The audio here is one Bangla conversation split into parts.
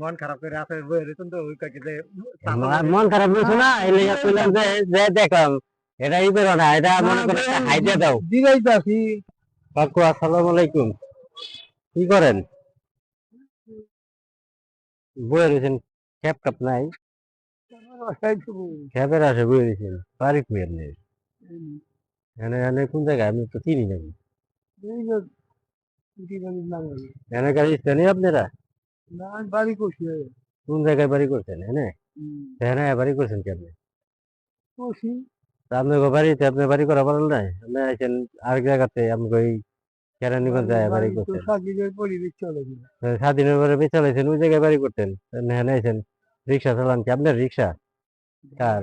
মন খারাপ করে আছে বইরে তো ওই কাকে যে মন খারাপ হয়েছে না এই লেগে কইলাম যে দেখলাম এটা ই বেরো না এটা মনে করে হাইডে দাও দিরাইতে আছি কাকু আসসালামু আলাইকুম কি করেন বইয়ে রয়েছেন ক্যাপ কাপ নাই ক্যাপের আসে বইয়ে রয়েছেন বাড়ি খুঁজেন নেই এখানে এখানে কোন জায়গায় আমি তো চিনি নাকি এখানে গাড়ি স্থানীয় আপনারা বাড়ি করছি কোন জায়গায় বাড়ি করছেন এনে এখানে বাড়ি করছেন কি আপনি করছি তা আপনার বাড়িতে আপনার বাড়ি করা ভালো নাই আপনি আইছেন আরেক জায়গাতে আমাকে ওই কেরানীগঞ্জ যায় বাড়ি করছেন স্বাধীনের পরিবেশ চলে স্বাধীনের পরে বেঁচে লাইছেন ওই জায়গায় বাড়ি করতেন এখানে আইছেন রিক্সা চালান কি আপনার রিক্সা কার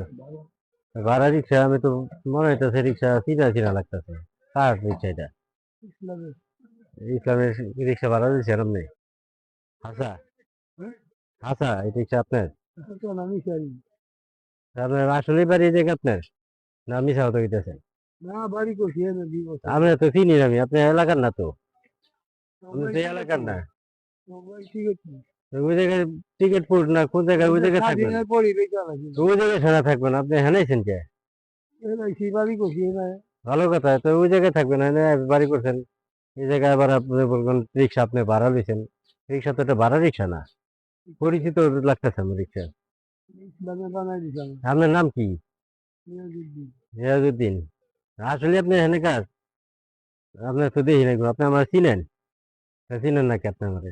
ভাড়া রিক্সা আমি তো মনে হইতেছে রিক্সা চিনা চিনা লাগতেছে কার রিক্সা এটা ইসলামের রিক্সা ভাড়া দিচ্ছেন আপনি হাসা হাসা এই রিক্সা আপনার আপনার আসলে বাড়ি এই জায়গা আপনার না মিশা হতে হইতেছেন না বাড়ি করছি আমরা তো চিনি না আমি আপনার এলাকার না তো আপনি সেই এলাকার না ওই জায়গায় টিকিট ফুট না কোন জায়গায় ওই জায়গায় থাকবেন ওই জায়গায় ছাড়া থাকবেন আপনি হানাইছেন কে বাড়ি করছি ভালো কথা তো ওই জায়গায় থাকবেন বাড়ি করছেন এই জায়গায় আবার আপনি বলবেন রিক্সা আপনি ভাড়া দিয়েছেন রিক্সা তো এটা ভাড়া রিক্সা না পরিচিত লাগতেছে আমার রিক্সা আপনার নাম কি রিয়াজউদ্দিন আসলে আপনি এখানে কাজ আপনার তো দেখি না আপনি আমার চিনেন চিনেন নাকি আপনি আমার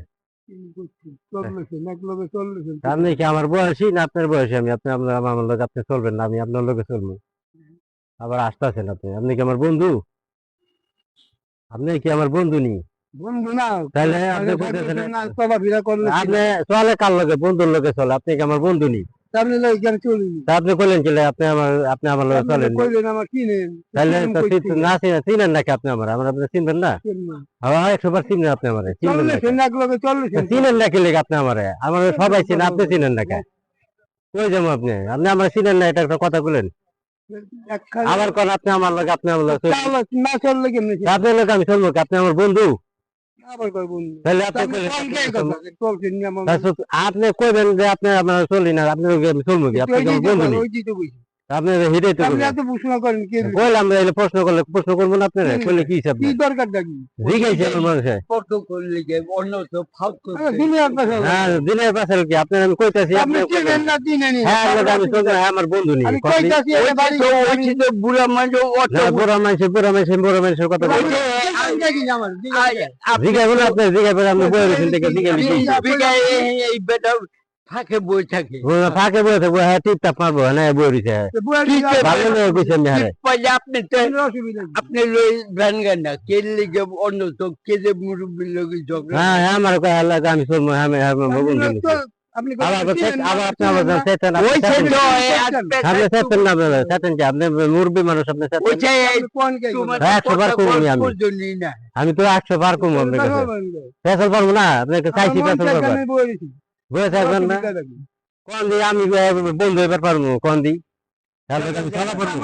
আপনি কি আমার বয়সী না আপনার বয়সী আমি আপনি আপনার আমার লোক আপনি চলবেন না আমি আপনার লোকে চলবো আবার আসতেছেন আপনি আপনি কি আমার বন্ধু আপনি কি আমার বন্ধু নি বন্ধু না তাহলে আপনি চলে কার লোকে বন্ধুর লোকে চলে আপনি কি আমার বন্ধু নি আপনি কইলেন কি আপনি আমার লোকে চলেন তাহলে না চিনেন নাকি আপনি আমার আপনি চিনবেন না হ্যাঁ 100 বার চিনেন আপনি আমার চিনেন নাকি লেগে আপনি আমার সবাই চিনেন আপনি চিনেন নাকি কই যাবো আপনি আপনি আমার চিনেন না এটা একটা কথা বলেন আবার কোন আপনি আমার লোক আপনি আমার লোক আপনার লোক আমি চলবো আপনি আমার বন্ধু তাহলে আপনি কইবেন যে আপনি আপনার চলি না আপনি আমি চলবো কি আপনি বন্ধু আপনি হিটাই তো বললাম প্রশ্ন করলে প্রশ্ন করবো না আপনার কইলে কি হিসাব জিজ্ঞাসা মানুষে হ্যাঁ দিনের পাশে কি আপনার আমি কইতাছি হ্যাঁ আমি চলবো আমার বন্ধু নেই বুড়া মানুষের কথা জিজ্ঞাসা আপনার জিজ্ঞাসা আপনি বই রয়েছেন ফাঁকে বই থাকে ফাঁকে বই থাকবো হ্যাঁ টিপটাপ মারবো হ্যাঁ বই রয়েছে ভালো নয় বুঝছেন আপনি আপনি ভ্যান গান না কে লিগে অন্য তো কে যে মুরব্বীর লোক ঝগড়া হ্যাঁ হ্যাঁ আমার আমি চলবো আমি মুরব্বী মানুষ আপনি আমি তো 100 বার কমবো আপনার কাছে পেছল পারবো না আপনাকে চাইছি পেছল পারবো বয়ে থাকবেন না কোন দিয়ে আমি বন্ধু এবার পারবো কোন দি আমি চলা পারবো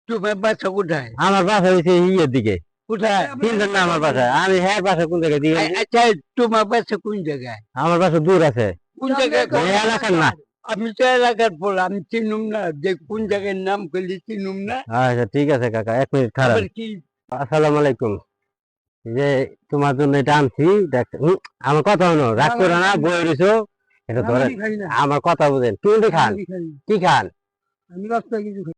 তোমার বাসা কোথায় আমার বাসা হয়েছে ইয়ের দিকে কোথায় চিনতেন না আমার বাসা আমি হ্যাঁ বাসা কোন জায়গায় দিকে আচ্ছা তোমার বাসা কোন জায়গায় আমার বাসা দূর আছে কোন জায়গায় এলাকার না আমি তো এলাকার পর আমি চিনুম না যে কোন জায়গায় নাম করলে চিনুম না আচ্ছা ঠিক আছে কাকা 1 মিনিট খারাপ কি আসসালামু আলাইকুম যে তোমার জন্য এটা আনছি দেখ আমার কথা হলো রাগ করো না বই রইছো এটা ধরে আমার কথা বুঝেন কি খান কি খান আমি রাস্তায় কিছু